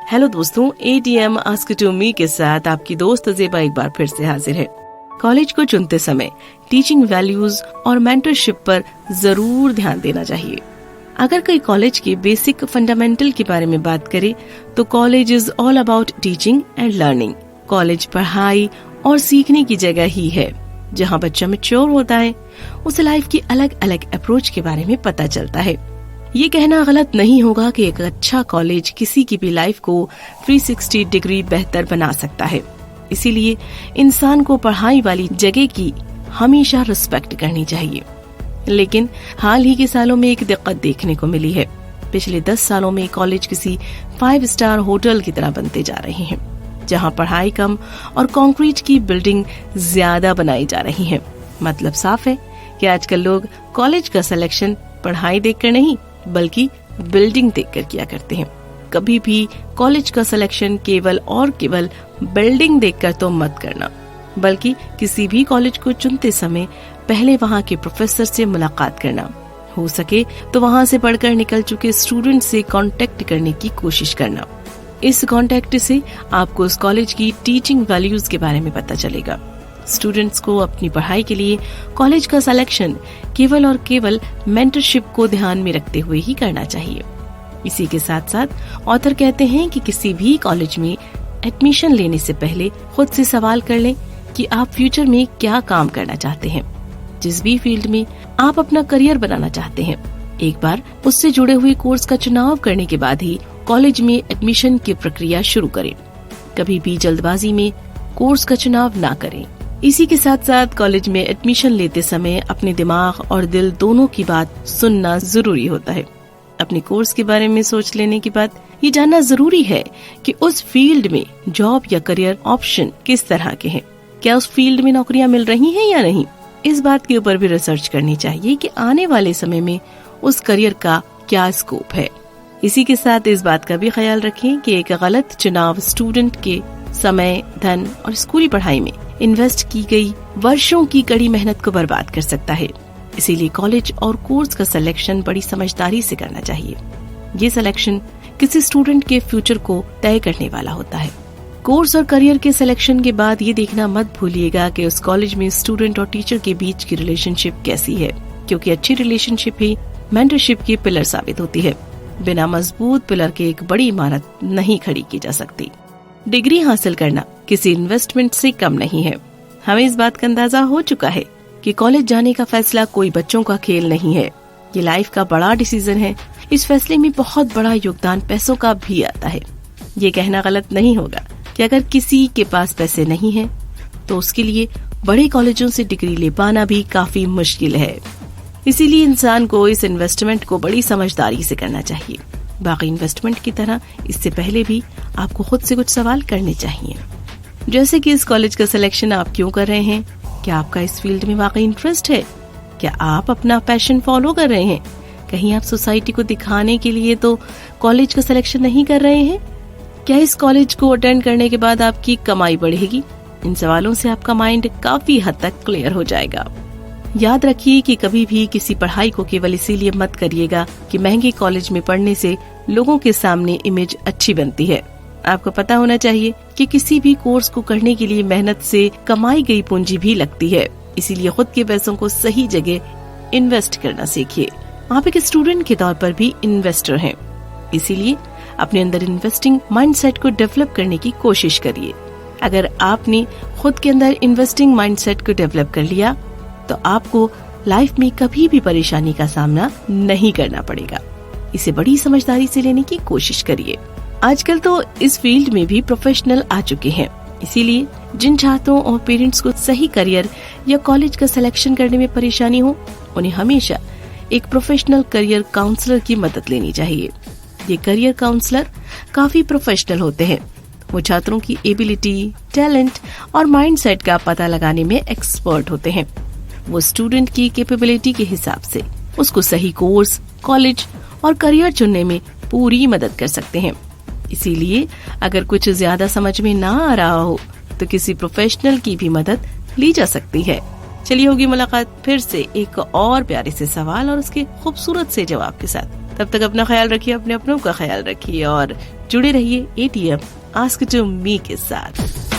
Hello दोस्तों, ATM ask to me के साथ आपकी दोस्त ज़ेबा एक बार फिर से हाजिर है। कॉलेज को चुनते समय टीचिंग वैल्यूज और मेंटरशिप पर जरूर ध्यान देना चाहिए। अगर कोई कॉलेज के बेसिक फंडामेंटल के बारे में बात करे तो college is all about teaching and learning. College पढ़ाई और सीखने की जगह ही है। जहाँ बच्चा मैच्योर होता है उसे लाइफ की अलग अलग अप्रोच के बारे में पता चलता है। ये कहना गलत नहीं होगा कि एक अच्छा कॉलेज किसी की भी लाइफ को 360 डिग्री बेहतर बना सकता है। इसीलिए इंसान को पढ़ाई वाली जगह की हमेशा रिस्पेक्ट करनी चाहिए। लेकिन हाल ही के सालों में एक दिक्कत देखने को मिली है। पिछले 10 सालों में कॉलेज किसी 5 स्टार होटल की तरह बनते जा रहे हैं, जहां पढ़ाई कम और कंक्रीट की बिल्डिंग ज्यादा बनाई जा रही है। मतलब साफ है कि आजकल लोग कॉलेज का सिलेक्शन पढ़ाई देखकर नहीं बल्कि बिल्डिंग देखकर किया करते हैं। कभी भी कॉलेज का सिलेक्शन केवल और केवल बिल्डिंग देखकर तो मत करना, बल्कि किसी भी कॉलेज को चुनते समय पहले वहाँ के प्रोफेसर से मुलाकात करना। हो सके तो वहाँ से पढ़कर निकल चुके स्टूडेंट से कांटेक्ट करने की कोशिश करना। इस कांटेक्ट से आपको उस कॉलेज की टीचिंग वैल्यूज के बारे में पता चलेगा। स्टूडेंट्स को अपनी पढ़ाई के लिए कॉलेज का सिलेक्शन केवल और केवल मेंटरशिप को ध्यान में रखते हुए ही करना चाहिए। इसी के साथ साथ ऑथर कहते हैं कि किसी भी कॉलेज में एडमिशन लेने से पहले खुद से सवाल कर लें कि आप फ्यूचर में क्या काम करना चाहते हैं। जिस भी फील्ड में आप अपना करियर बनाना चाहते हैं, एक बार उससे जुड़े हुए कोर्स का चुनाव करने के बाद ही कॉलेज में एडमिशन की प्रक्रिया शुरू करें। कभी भी जल्दबाजी में कोर्स का चुनाव ना करें। इसी के साथ साथ कॉलेज में एडमिशन लेते समय अपने दिमाग और दिल दोनों की बात सुनना जरूरी होता है। अपने कोर्स के बारे में सोच लेने के बाद ये जानना जरूरी है कि उस फील्ड में जॉब या करियर ऑप्शन किस तरह के हैं। क्या उस फील्ड में नौकरियां मिल रही हैं या नहीं। इस बात के ऊपर भी रिसर्च करनी चाहिए कि आने वाले समय में उस करियर का क्या स्कोप है। इसी के साथ इस बात का भी ख्याल रखें कि एक गलत चुनाव स्टूडेंट के समय, धन और स्कूली पढ़ाई में इन्वेस्ट की गई वर्षों की कड़ी मेहनत को बर्बाद कर सकता है। इसीलिए कॉलेज और कोर्स का सिलेक्शन बड़ी समझदारी से करना चाहिए। ये सिलेक्शन किसी स्टूडेंट के फ्यूचर को तय करने वाला होता है। कोर्स और करियर के सिलेक्शन के बाद ये देखना मत भूलिएगा कि उस कॉलेज में स्टूडेंट और टीचर के बीच की रिलेशनशिप कैसी है, क्योंकि अच्छी रिलेशनशिप ही मेंटरशिप की पिलर साबित होती है। बिना मजबूत पिलर के एक बड़ी इमारत नहीं खड़ी की जा सकती। डिग्री हासिल करना किसी इन्वेस्टमेंट से कम नहीं है। हमें इस बात का अंदाजा हो चुका है कि कॉलेज जाने का फैसला कोई बच्चों का खेल नहीं है। ये लाइफ का बड़ा डिसीजन है। इस फैसले में बहुत बड़ा योगदान पैसों का भी आता है। ये कहना गलत नहीं होगा कि अगर किसी के पास पैसे नहीं है तो उसके लिए बड़े कॉलेजों से डिग्री ले पाना भी काफी मुश्किल है। इसीलिए इंसान को इस इन्वेस्टमेंट को बड़ी समझदारी से करना चाहिए। बाकी इन्वेस्टमेंट की तरह इससे पहले भी आपको खुद से कुछ सवाल करने चाहिए, जैसे कि इस कॉलेज का सिलेक्शन आप क्यों कर रहे हैं। क्या आपका इस फील्ड में वाकई इंटरेस्ट है? क्या आप अपना पैशन फॉलो कर रहे हैं? कहीं आप सोसाइटी को दिखाने के लिए तो कॉलेज का सिलेक्शन नहीं कर रहे हैं? क्या इस कॉलेज को अटेंड करने के बाद आपकी कमाई बढ़ेगी? इन सवालों से आपका माइंड काफी हद तक क्लियर हो जाएगा। याद रखिए कि कभी भी किसी पढ़ाई को केवल इसीलिए मत करिएगा कि महंगे कॉलेज में पढ़ने से लोगों के सामने इमेज अच्छी बनती है। आपको पता होना चाहिए कि किसी भी कोर्स को करने के लिए मेहनत से कमाई गई पूंजी भी लगती है। इसीलिए खुद के पैसों को सही जगह इन्वेस्ट करना सीखिए। आप एक स्टूडेंट के तौर पर भी इन्वेस्टर हैं, इसीलिए अपने अंदर इन्वेस्टिंग माइंडसेट को डेवलप करने की कोशिश करिए। अगर आपने खुद के अंदर इन्वेस्टिंग माइंडसेट को डेवलप कर लिया तो आपको लाइफ में कभी भी परेशानी का सामना नहीं करना पड़ेगा। इसे बड़ी समझदारी से लेने की कोशिश करिए। आजकल तो इस फील्ड में भी प्रोफेशनल आ चुके हैं, इसीलिए जिन छात्रों और पेरेंट्स को सही करियर या कॉलेज का सिलेक्शन करने में परेशानी हो, उन्हें हमेशा एक प्रोफेशनल करियर काउंसलर की मदद लेनी चाहिए। ये करियर काउंसलर काफी प्रोफेशनल होते हैं। वो छात्रों की एबिलिटी, टैलेंट और माइंडसेट का पता लगाने में एक्सपर्ट होते हैं। वो स्टूडेंट की कैपेबिलिटी के हिसाब से उसको सही कोर्स, कॉलेज और करियर चुनने में पूरी मदद कर सकते हैं। इसीलिए अगर कुछ ज्यादा समझ में ना आ रहा हो तो किसी प्रोफेशनल की भी मदद ली जा सकती है। चलिए होगी मुलाकात फिर से एक और प्यारे से सवाल और उसके खूबसूरत से जवाब के साथ। तब तक अपना ख्याल रखिए, अपने अपनों का ख्याल रखिए और जुड़े रहिए ATM आस्क टू मी के साथ।